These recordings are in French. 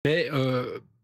Mais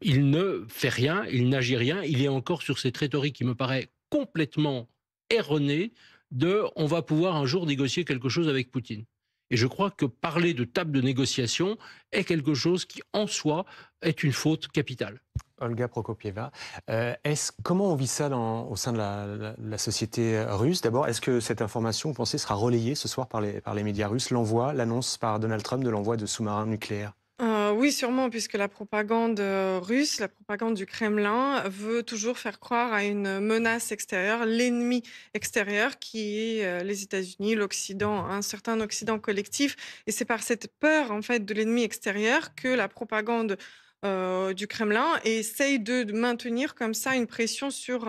il ne fait rien, il n'agit rien. Il est encore sur cette rhétorique qui me paraît complètement erronée de «on va pouvoir un jour négocier quelque chose avec Poutine». Et je crois que parler de table de négociation est quelque chose qui, en soi, est une faute capitale. Olga Prokopieva. Comment on vit ça au sein de la société russe? D'abord, est-ce que cette information, vous pensez, sera relayée ce soir par les médias russes? L'annonce par Donald Trump de l'envoi de sous-marins nucléaires? Oui, sûrement, puisque la propagande, russe, la propagande du Kremlin veut toujours faire croire à une menace extérieure, l'ennemi extérieur qui est, les États-Unis, l'Occident, un certain Occident collectif et c'est par cette peur, en fait, de l'ennemi extérieur que la propagande, du Kremlin essaye de maintenir comme ça une pression sur,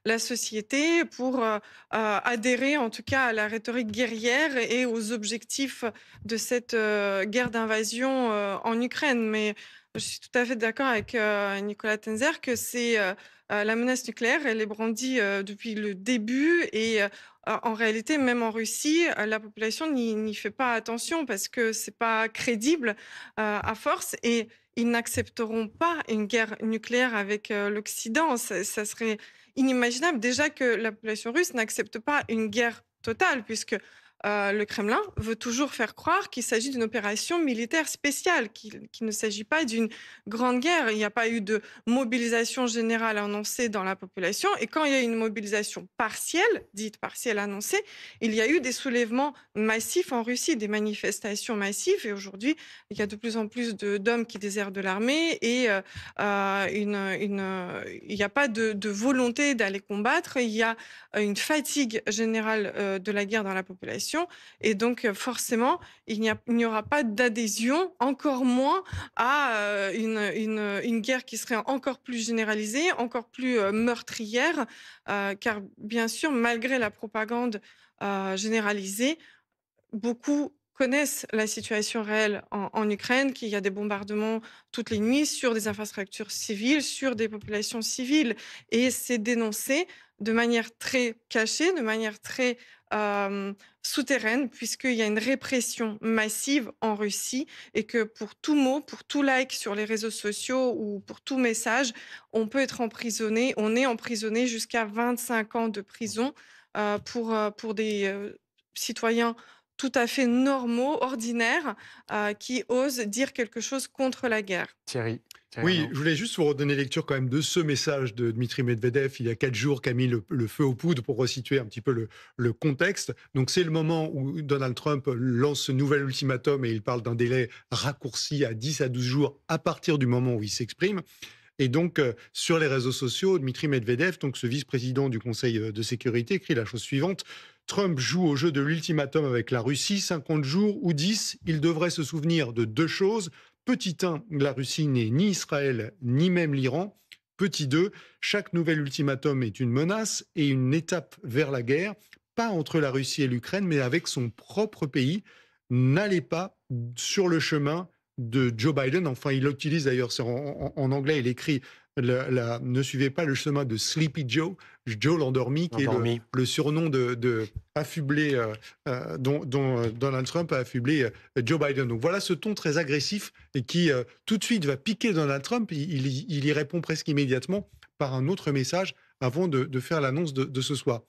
la société pour, adhérer en tout cas à la rhétorique guerrière et aux objectifs de cette, guerre d'invasion, en Ukraine. Mais je suis tout à fait d'accord avec, Nicolas Tenzer que c'est, la menace nucléaire, elle est brandie, depuis le début et en réalité, même en Russie, la population n'y fait pas attention parce que c'est pas crédible, à force et ils n'accepteront pas une guerre nucléaire avec, l'Occident. Ça serait inimaginable. Déjà que la population russe n'accepte pas une guerre totale puisque le Kremlin veut toujours faire croire qu'il s'agit d'une opération militaire spéciale, qu'il ne s'agit pas d'une grande guerre. Il n'y a pas eu de mobilisation générale annoncée dans la population. Et quand il y a eu une mobilisation partielle, dite partielle annoncée, il y a eu des soulèvements massifs en Russie, des manifestations massives. Et aujourd'hui, il y a de plus en plus d'hommes qui désertent de l'armée et il n'y a pas de volonté d'aller combattre. Il y a une fatigue générale de la guerre dans la population et donc forcément, il n'y aura pas d'adhésion, encore moins à une guerre qui serait encore plus généralisée, encore plus meurtrière, car bien sûr, malgré la propagande généralisée, beaucoup connaissent la situation réelle en Ukraine, qu'il y a des bombardements toutes les nuits sur des infrastructures civiles, sur des populations civiles et c'est dénoncé de manière très cachée, de manière très, souterraine puisqu'il y a une répression massive en Russie et que pour tout mot, pour tout like sur les réseaux sociaux ou pour tout message, on peut être emprisonné. On est emprisonné jusqu'à 25 ans de prison, pour des, citoyens tout à fait normaux, ordinaires, qui osent dire quelque chose contre la guerre. Thierry Oui, Arnaud. je voulais juste vous redonner lecture quand même de ce message de Dmitri Medvedev il y a 4 jours qui a mis le feu aux poudres pour resituer un petit peu le contexte. Donc c'est le moment où Donald Trump lance ce nouvel ultimatum et il parle d'un délai raccourci à 10 à 12 jours à partir du moment où il s'exprime. Et donc, sur les réseaux sociaux, Dmitri Medvedev, donc ce vice-président du Conseil de sécurité, écrit la chose suivante. Trump joue au jeu de l'ultimatum avec la Russie, 50 jours ou 10. Il devrait se souvenir de deux choses. Petit 1, la Russie n'est ni Israël, ni même l'Iran. Petit 2, chaque nouvel ultimatum est une menace et une étape vers la guerre, pas entre la Russie et l'Ukraine, mais avec son propre pays. N'allez pas sur le chemin de Joe Biden. Enfin, il utilise d'ailleurs, en anglais, il écrit ne suivez pas le chemin de Sleepy Joe, Joe l'endormi, qui est Endormi. le surnom de affublé, dont Donald Trump a affublé Joe Biden. Donc voilà ce ton très agressif et qui tout de suite va piquer Donald Trump. Il y répond presque immédiatement par un autre message avant de faire l'annonce de ce soir.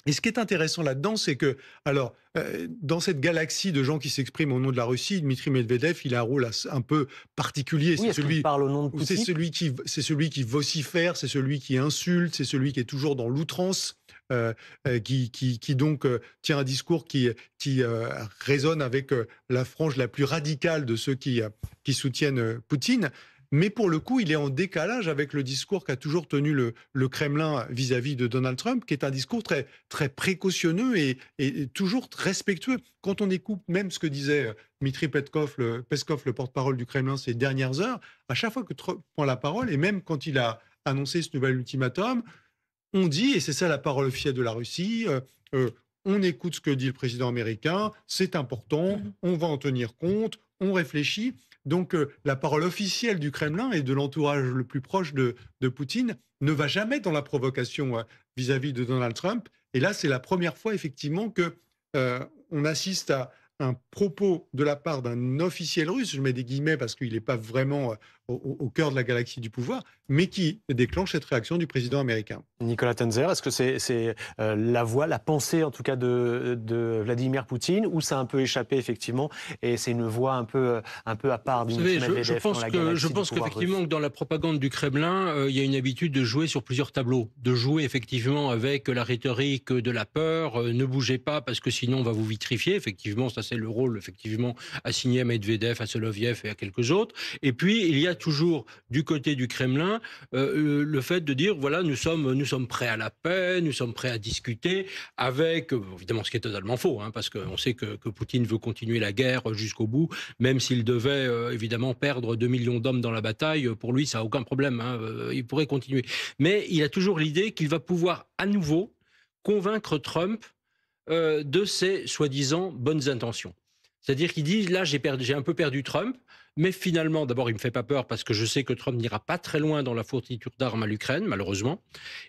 Et ce qui est intéressant là-dedans, c'est que, alors, dans cette galaxie de gens qui s'expriment au nom de la Russie, Dmitri Medvedev, il a un rôle un peu particulier. Oui, est-ce qu'il parle au nom de Poutine? C'est celui qui vocifère, c'est celui qui insulte, c'est celui qui est toujours dans l'outrance, qui donc tient un discours qui résonne avec la frange la plus radicale de ceux qui soutiennent Poutine. Mais pour le coup, il est en décalage avec le discours qu'a toujours tenu le Kremlin vis-à-vis de Donald Trump, qui est un discours très, très précautionneux et toujours respectueux. Quand on écoute même ce que disait Dmitri Peskov, le porte-parole du Kremlin, ces dernières heures, à chaque fois que Trump prend la parole, et même quand il a annoncé ce nouvel ultimatum, on dit, et c'est ça la parole officielle de la Russie, on écoute ce que dit le président américain, c'est important, Mmh. on va en tenir compte, on réfléchit. Donc la parole officielle du Kremlin et de l'entourage le plus proche de Poutine ne va jamais dans la provocation vis-à-vis de Donald Trump. Et là, c'est la première fois effectivement que on assiste à un propos de la part d'un officiel russe, je mets des guillemets parce qu'il n'est pas vraiment au cœur de la galaxie du pouvoir, mais qui déclenche cette réaction du président américain. Nicolas Tenzer, est-ce que c'est la voix, la pensée en tout cas de Vladimir Poutine, ou ça a un peu échappé effectivement, et c'est une voix un peu à part Vous du savez, Medvedev je dans pense la galaxie du pense pouvoir qu'effectivement, russe? que dans la propagande du Kremlin, il y a une habitude de jouer sur plusieurs tableaux, de jouer effectivement avec la rhétorique de la peur, ne bougez pas parce que sinon on va vous vitrifier. Effectivement, ça c'est le rôle effectivement assigné à Medvedev, à Soloviev et à quelques autres. Et puis il y a toujours du côté du Kremlin le fait de dire voilà, nous sommes prêts à la paix, nous sommes prêts à discuter avec évidemment ce qui est totalement faux, hein, parce qu'on sait que Poutine veut continuer la guerre jusqu'au bout, même s'il devait évidemment perdre 2 millions d'hommes dans la bataille, pour lui ça n'a aucun problème, hein, il pourrait continuer. Mais il a toujours l'idée qu'il va pouvoir à nouveau convaincre Trump de ses soi-disant bonnes intentions. C'est-à-dire qu'il dit, là, j'ai un peu perdu Trump, mais finalement, d'abord, il me fait pas peur parce que je sais que Trump n'ira pas très loin dans la fourniture d'armes à l'Ukraine, malheureusement.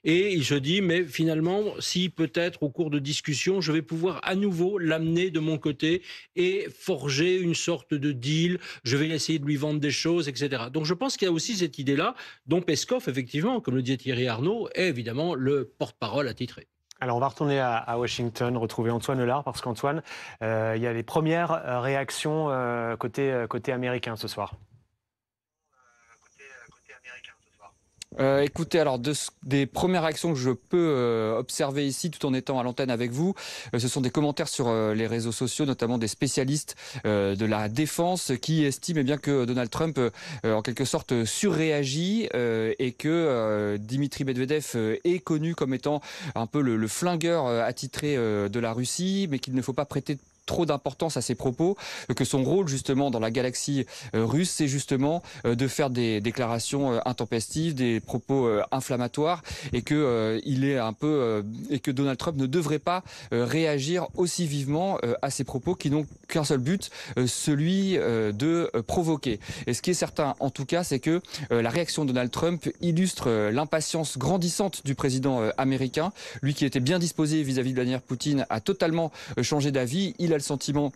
Et il se dit, mais finalement, si peut-être au cours de discussions, je vais pouvoir à nouveau l'amener de mon côté et forger une sorte de deal, je vais essayer de lui vendre des choses, etc. Donc je pense qu'il y a aussi cette idée-là, dont Peskov, effectivement, comme le disait Thierry Arnaud, est évidemment le porte-parole attitré. Alors, on va retourner à Washington, retrouver Antoine Lelard, parce qu'Antoine, il y a les premières réactions côté américain ce soir. Écoutez, alors des premières réactions que je peux observer ici tout en étant à l'antenne avec vous, ce sont des commentaires sur les réseaux sociaux, notamment des spécialistes de la défense qui estiment bien que Donald Trump en quelque sorte surréagit et que Dimitri Medvedev est connu comme étant un peu le flingueur attitré de la Russie, mais qu'il ne faut pas prêter trop d'importance à ses propos, que son rôle justement dans la galaxie russe, c'est justement de faire des déclarations intempestives, des propos inflammatoires, et que il est un peu et que Donald Trump ne devrait pas réagir aussi vivement à ces propos qui n'ont qu'un seul but, celui de provoquer. Et ce qui est certain, en tout cas, c'est que la réaction de Donald Trump illustre l'impatience grandissante du président américain, lui qui était bien disposé vis-à-vis de Vladimir Poutine à totalement changer d'avis. Il a le sentiment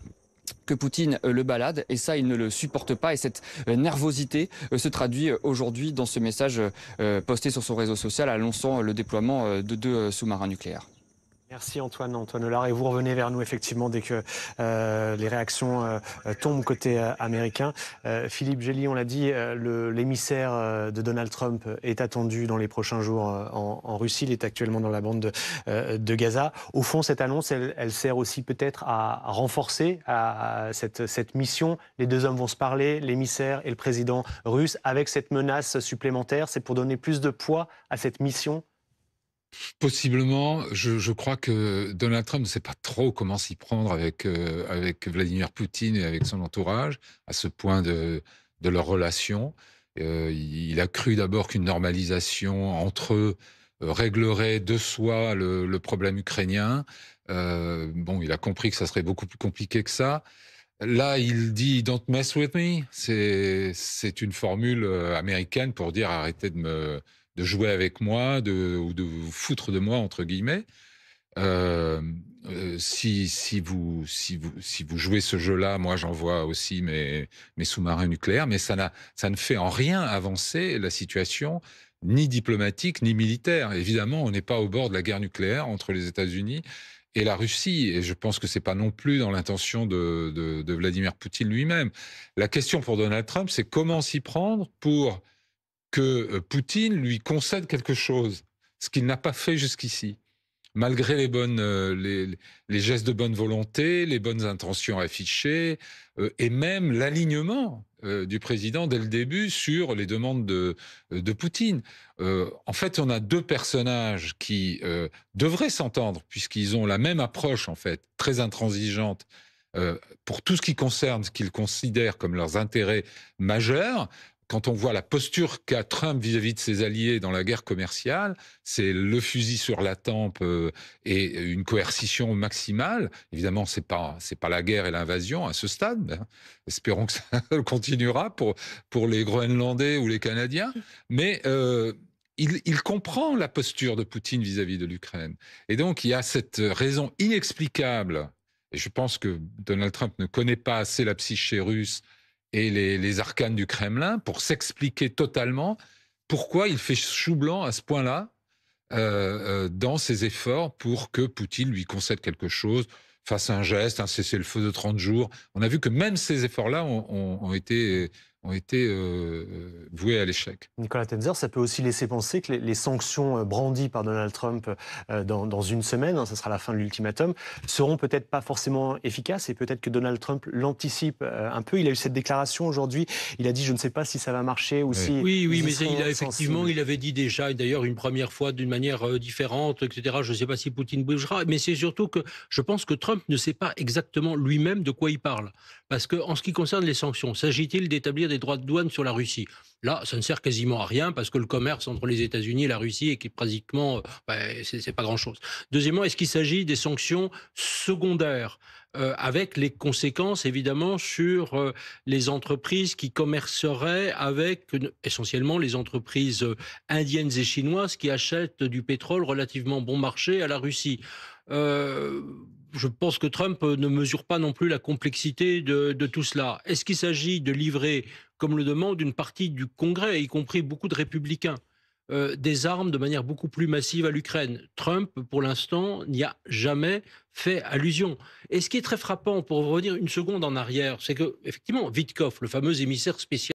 que Poutine le balade, et ça, il ne le supporte pas. Et cette nervosité se traduit aujourd'hui dans ce message posté sur son réseau social annonçant le déploiement de 2 sous-marins nucléaires. Merci Antoine Lelard, et vous revenez vers nous effectivement dès que les réactions tombent côté américain. Philippe Gély, on l'a dit, l'émissaire de Donald Trump est attendu dans les prochains jours en Russie. Il est actuellement dans la bande de Gaza. Au fond, cette annonce, elle sert aussi peut-être à renforcer cette mission. Les deux hommes vont se parler, l'émissaire et le président russe, avec cette menace supplémentaire. C'est pour donner plus de poids à cette mission. Possiblement, je crois que Donald Trump ne sait pas trop comment s'y prendre avec Vladimir Poutine et avec son entourage, à ce point de leur relation. Il a cru d'abord qu'une normalisation entre eux réglerait de soi le problème ukrainien. Bon, il a compris que ça serait beaucoup plus compliqué que ça. Là, il dit "Don't mess with me". C'est une formule américaine pour dire arrêtez de jouer avec moi, ou de vous foutre de moi, entre guillemets. Si vous jouez ce jeu-là, moi j'envoie aussi mes sous-marins nucléaires, mais ça ne fait en rien avancer la situation, ni diplomatique, ni militaire. Évidemment, on n'est pas au bord de la guerre nucléaire entre les États-Unis et la Russie, et je pense que c'est pas non plus dans l'intention de Vladimir Poutine lui-même. La question pour Donald Trump, c'est comment s'y prendre pour que Poutine lui concède quelque chose, ce qu'il n'a pas fait jusqu'ici, malgré les gestes de bonne volonté, les bonnes intentions affichées, et même l'alignement du président dès le début sur les demandes de Poutine. En fait, on a 2 personnages qui devraient s'entendre, puisqu'ils ont la même approche, en fait, très intransigeante, pour tout ce qui concerne ce qu'ils considèrent comme leurs intérêts majeurs. Quand on voit la posture qu'a Trump vis-à-vis de ses alliés dans la guerre commerciale, c'est le fusil sur la tempe et une coercition maximale. Évidemment, c'est pas la guerre et l'invasion à ce stade. Espérons que ça continuera pour les Groenlandais ou les Canadiens. Mais il comprend la posture de Poutine vis-à-vis de l'Ukraine. Et donc, il y a cette raison inexplicable, et je pense que Donald Trump ne connaît pas assez la psyché russe et les arcanes du Kremlin pour s'expliquer totalement pourquoi il fait chou blanc à ce point-là dans ses efforts pour que Poutine lui concède quelque chose, fasse un geste, un cessez-le-feu de 30 jours. On a vu que même ces efforts-là ont été voués à l'échec. Nicolas Tenzer, ça peut aussi laisser penser que les sanctions brandies par Donald Trump dans une semaine, ça sera la fin de l'ultimatum, seront peut-être pas forcément efficaces et peut-être que Donald Trump l'anticipe un peu. Il a eu cette déclaration aujourd'hui, il a dit je ne sais pas si ça va marcher ou si... Oui, mais il avait dit déjà, et d'ailleurs une première fois d'une manière différente, etc. Je ne sais pas si Poutine bougera, mais c'est surtout que je pense que Trump ne sait pas exactement lui-même de quoi il parle. Parce que en ce qui concerne les sanctions, s'agit-il d'établir des droits de douane sur la Russie? Là, ça ne sert quasiment à rien parce que le commerce entre les États-Unis et la Russie est pratiquement, c'est pas grand-chose. Deuxièmement, est-ce qu'il s'agit des sanctions secondaires avec les conséquences évidemment sur les entreprises qui commerceraient avec essentiellement les entreprises indiennes et chinoises qui achètent du pétrole relativement bon marché à la Russie? Je pense que Trump ne mesure pas non plus la complexité de tout cela. Est-ce qu'il s'agit de livrer, comme le demande une partie du Congrès, y compris beaucoup de républicains, des armes de manière beaucoup plus massive à l'Ukraine? Trump, pour l'instant, n'y a jamais fait allusion. Et ce qui est très frappant, pour revenir une seconde en arrière, c'est que, effectivement, Witkoff, le fameux émissaire spécial